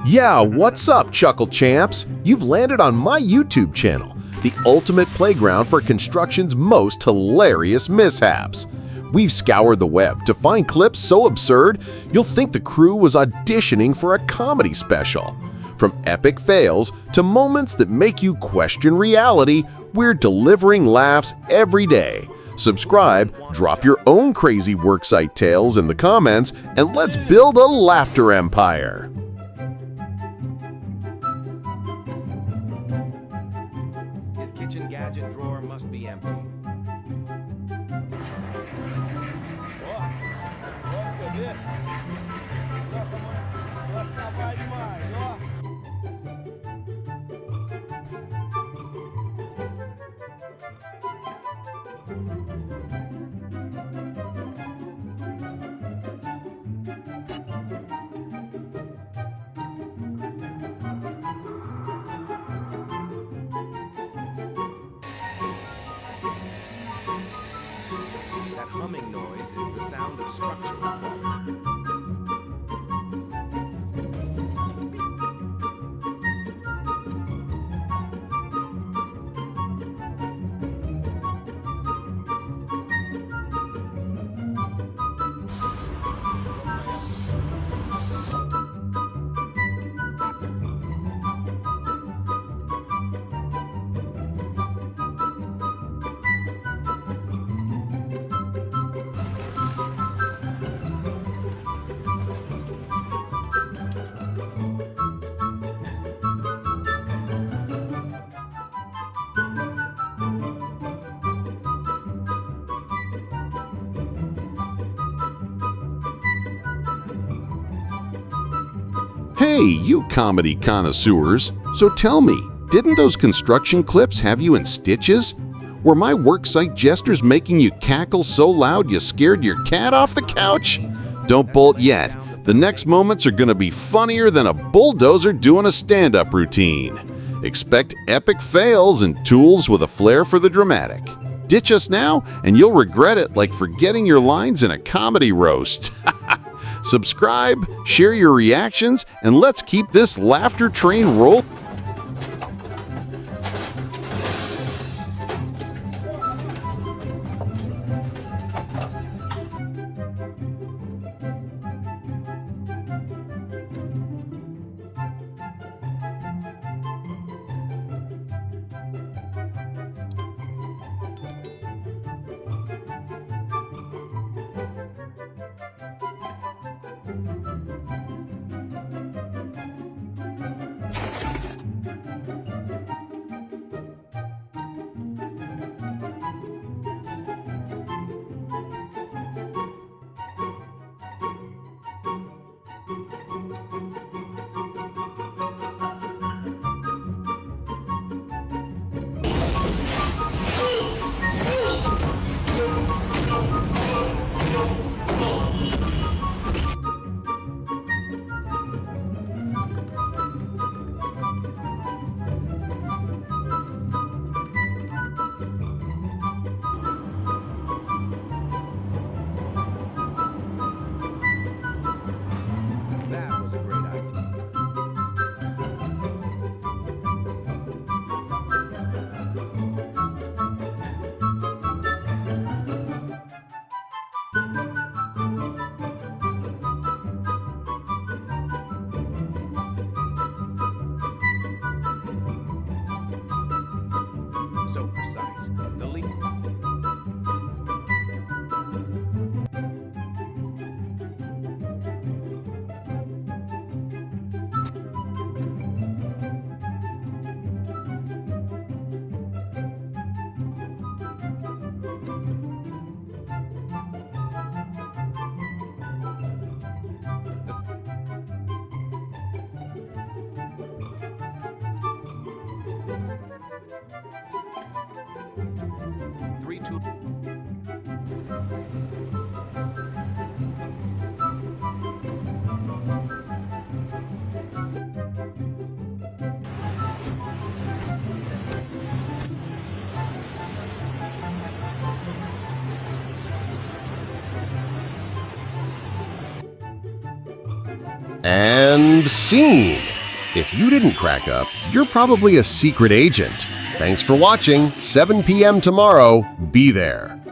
Yeah, what's up, Chuckle Champs? You've landed on my YouTube channel, the ultimate playground for construction's most hilarious mishaps. We've scoured the web to find clips so absurd you'll think the crew was auditioning for a comedy special. From epic fails to moments that make you question reality, we're delivering laughs every day. Subscribe, drop your own crazy worksite tales in the comments, and let's build a laughter empire. His kitchen gadget drawer must be empty. That humming noise is the sound of structural quality. Hey, you comedy connoisseurs, so tell me, didn't those construction clips have you in stitches? Were my worksite jesters making you cackle so loud you scared your cat off the couch? Don't bolt yet. The next moments are gonna be funnier than a bulldozer doing a stand-up routine. Expect epic fails and tools with a flair for the dramatic. Ditch us now, and you'll regret it like forgetting your lines in a comedy roast. Subscribe, share your reactions, and let's keep this laughter train rolling. That was a great idea. So precise. The lead. Three, two. And scene. If you didn't crack up, you're probably a secret agent. Thanks for watching. 7 p.m. tomorrow. Be there.